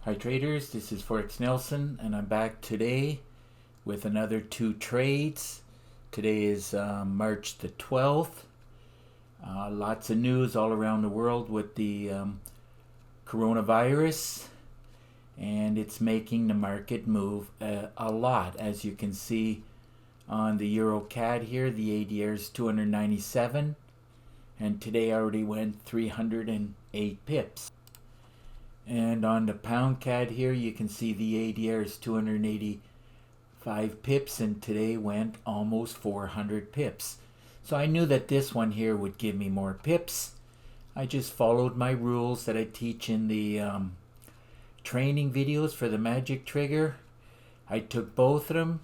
Hi traders, this is Forex Nelson and I'm back today with another 2 trades. Today is March the 12th. Lots of news all around the world with the coronavirus, and it's making the market move a lot. As you can see on the Euro CAD here, the ADR is 297 and today already went 308 pips. And on the pound CAD here, you can see the ADR is 285 pips and today went almost 400 pips. So I knew that this one here would give me more pips. I just followed my rules that I teach in the training videos for the magic trigger. I took both of them.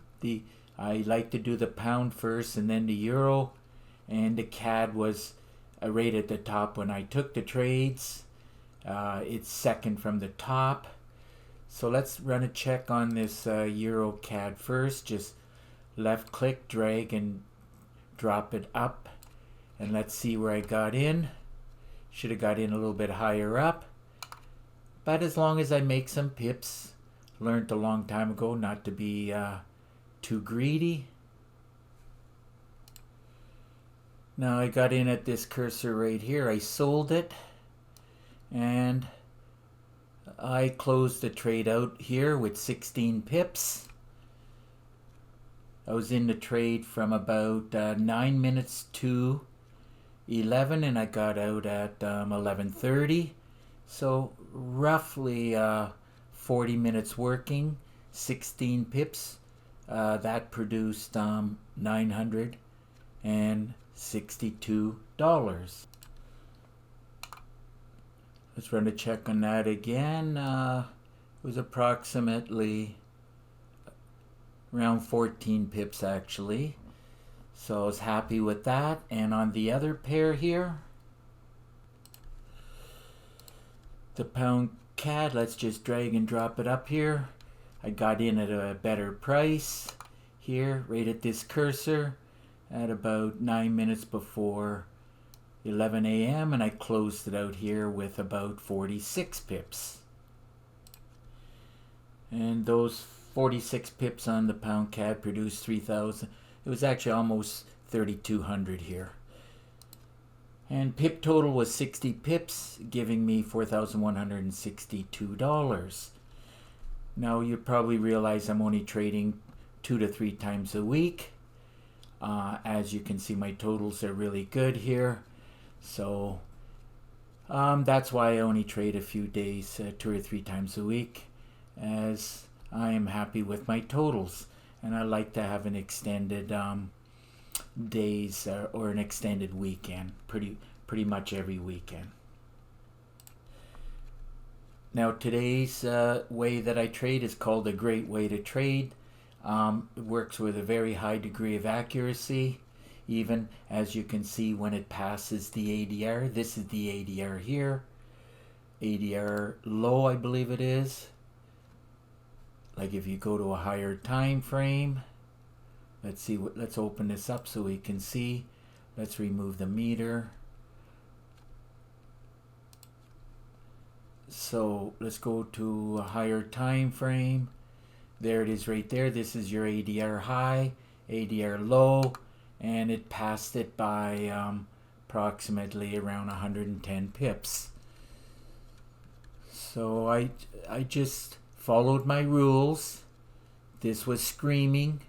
I like to do the pound first and then the euro, and the CAD was right at the top when I took the trades. It's second from the top. So let's run a check on this Euro CAD first. Just left click, drag and drop it up, and let's see where I got in. Should have got in a little bit higher up, but as long as I make some pips, learned a long time ago not to be too greedy. Now I got in at this cursor right here. I sold it and I closed the trade out here with 16 pips. I was in the trade from about 9 minutes to 11 and I got out at 11:30. So roughly 40 minutes working, 16 pips. That produced $962. Let's run a check on that again. It was approximately around 14 pips actually. So I was happy with that. And on the other pair here, the pound CAD, let's just drag and drop it up here. I got in at a better price here, right at this cursor, at about 9 minutes before 11 a.m. and I closed it out here with about 46 pips. And those 46 pips on the pound CAD produced 3,000. It was actually almost 3,200 here. And pip total was 60 pips, giving me $4,162. Now you probably realize I'm only trading 2 to 3 times a week. As you can see, my totals are really good here. So that's why I only trade a few days, 2 or 3 times a week, as I am happy with my totals. And I like to have an extended days or an extended weekend, pretty much every weekend. Now today's way that I trade is called a great way to trade. It works with a very high degree of accuracy. Even as you can see when it passes the ADR, this is the ADR here. ADR low, I believe it is. Like if you go to a higher time frame, let's open this up so we can see. Let's remove the meter. So let's go to a higher time frame. There it is right there. This is your ADR high, ADR low, and it passed it by approximately around 110 pips. So I just followed my rules. This was screaming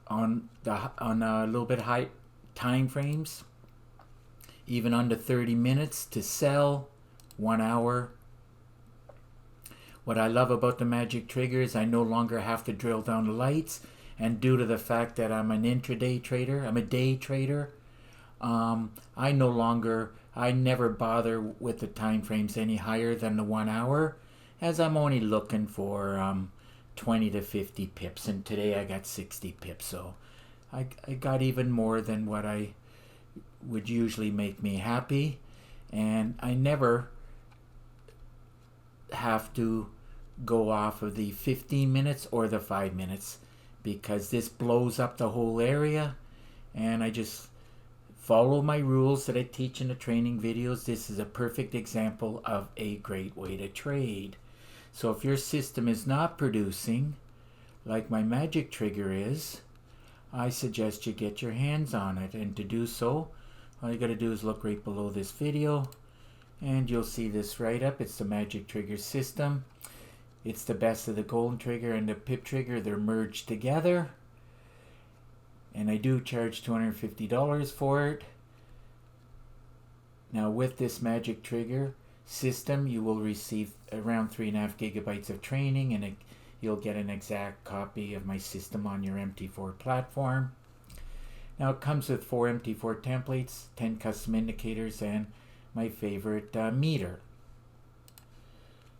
on a little bit high time frames, even under 30 minutes to sell, 1 hour. What I love about the magic trigger is I no longer have to drill down the lights, and due to the fact that I'm an intraday trader, I'm a day trader, I never bother with the time frames any higher than the 1 hour, as I'm only looking for 20 to 50 pips, and today I got 60 pips. So I got even more than what I would usually make me happy, and I never have to go off of the 15 minutes or the 5 minutes, because this blows up the whole area, and I just follow my rules that I teach in the training videos. This is a perfect example of a great way to trade. So if your system is not producing, like my magic trigger is, I suggest you get your hands on it. And to do so, all you got to do is look right below this video, and you'll see this right up. It's the magic trigger system. It's the best of the golden trigger and the PIP trigger. They're merged together. And I do charge $250 for it. Now with this magic trigger system, you will receive around 3.5 gigabytes of training, and you'll get an exact copy of my system on your MT4 platform. Now it comes with 4 MT4 templates, 10 custom indicators, and my favorite meter.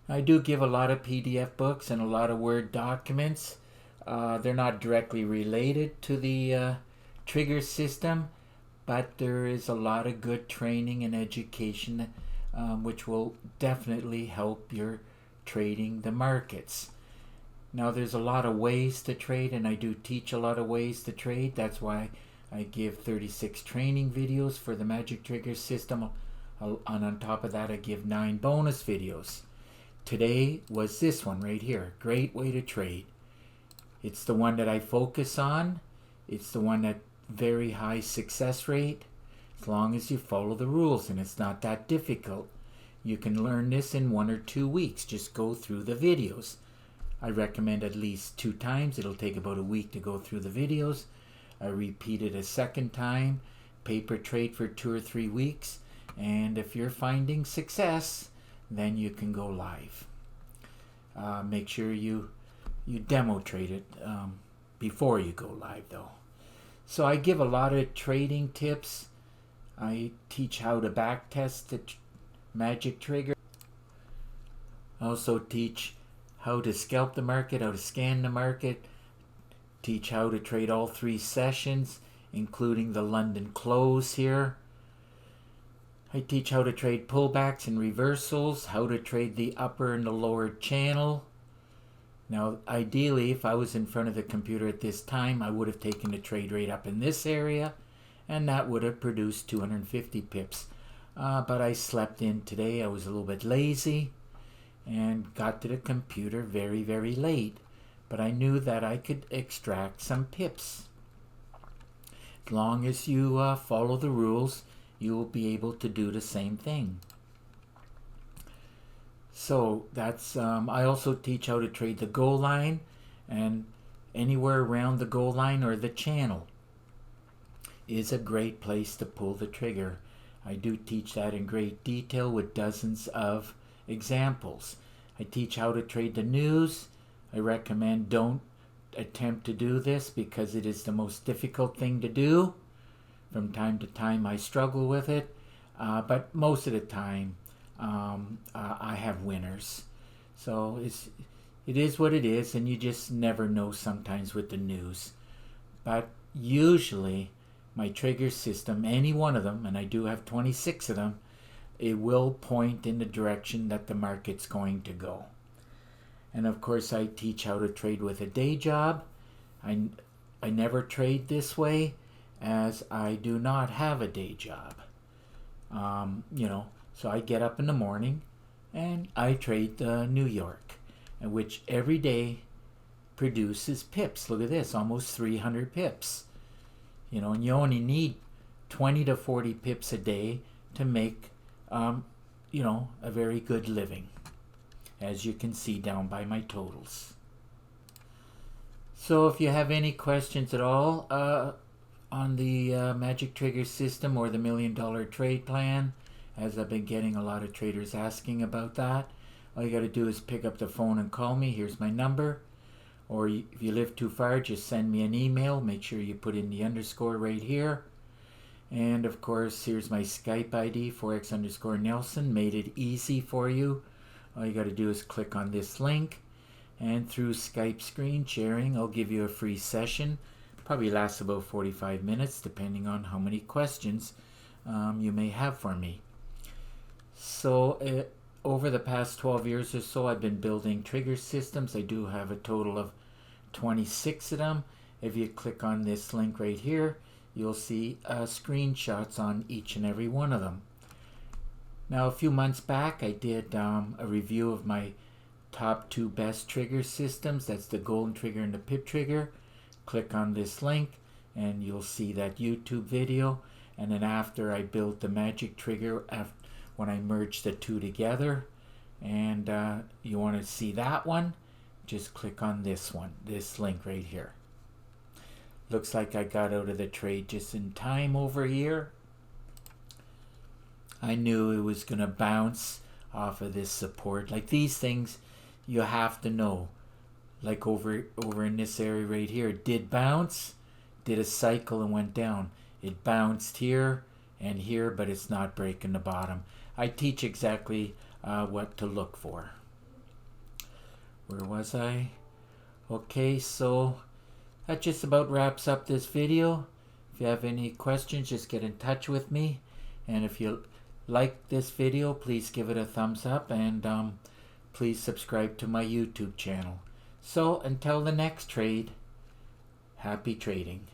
I do give a lot of PDF books and a lot of Word documents. They're not directly related to the trigger system, but there is a lot of good training and education which will definitely help your trading the markets. Now there's a lot of ways to trade, and I do teach a lot of ways to trade. That's why I give 36 training videos for the magic trigger system, and on top of that I give 9 bonus videos. Today was this one right here. Great way to trade. It's the one that I focus on. It's the one that very high success rate, as long as you follow the rules, and it's not that difficult. You can learn this in 1 or 2 weeks. Just go through the videos. I recommend at least 2 times. It'll take about a week to go through the videos. I repeat it a second time. Paper trade for 2 or 3 weeks. And if you're finding success, then you can go live. Make sure you demo trade it before you go live though. So I give a lot of trading tips. I teach how to back test the magic trigger. I also teach how to scalp the market, how to scan the market. Teach how to trade all 3 sessions, including the London close here. I teach how to trade pullbacks and reversals, how to trade the upper and the lower channel. Now, ideally, if I was in front of the computer at this time, I would have taken the trade rate up in this area, and that would have produced 250 pips. But I slept in today. I was a little bit lazy and got to the computer very, very late. But I knew that I could extract some pips. As long as you follow the rules, you will be able to do the same thing. So that's I also teach how to trade the goal line, and anywhere around the goal line or the channel is a great place to pull the trigger. I do teach that in great detail with dozens of examples. I teach how to trade the news. I recommend don't attempt to do this because it is the most difficult thing to do. From time to time I struggle with it, but most of the time I have winners. So it is what it is, and you just never know sometimes with the news. But usually my trigger system, any one of them, and I do have 26 of them, it will point in the direction that the market's going to go. And of course I teach how to trade with a day job. I never trade this way, as I do not have a day job. So I get up in the morning and I trade New York, which every day produces pips. Look at this, almost 300 pips. And you only need 20 to 40 pips a day to make, a very good living, as you can see down by my totals. So if you have any questions at all on the magic trigger system or the $1 Million Trade Plan, as I've been getting a lot of traders asking about that, all you got to do is pick up the phone and call me. Here's my number. Or if you live too far, just send me an email. Make sure you put in the underscore right here. And of course, here's my Skype ID, Forex_Nelson. Made it easy for you. All you got to do is click on this link. And through Skype screen sharing, I'll give you a free session. Probably lasts about 45 minutes, depending on how many questions you may have for me. So over the past 12 years or so, I've been building trigger systems. I do have a total of 26 of them. If you click on this link right here, you'll see screenshots on each and every one of them. Now, a few months back, I did a review of my top 2 best trigger systems. That's the golden trigger and the pip trigger. Click on this link and you'll see that YouTube video. And then after, I built the magic trigger when I merged the two together. And you want to see that one, just click on this one, this link right here. Looks like I got out of the trade just in time over here. I knew it was going to bounce off of this support. Like these things, you have to know. Like over in this area right here, it did bounce, did a cycle and went down. It bounced here and here, but it's not breaking the bottom. I teach exactly what to look for. Where was I? Okay, so that just about wraps up this video. If you have any questions, just get in touch with me. And if you like this video, please give it a thumbs up, and please subscribe to my YouTube channel. So until the next trade, happy trading.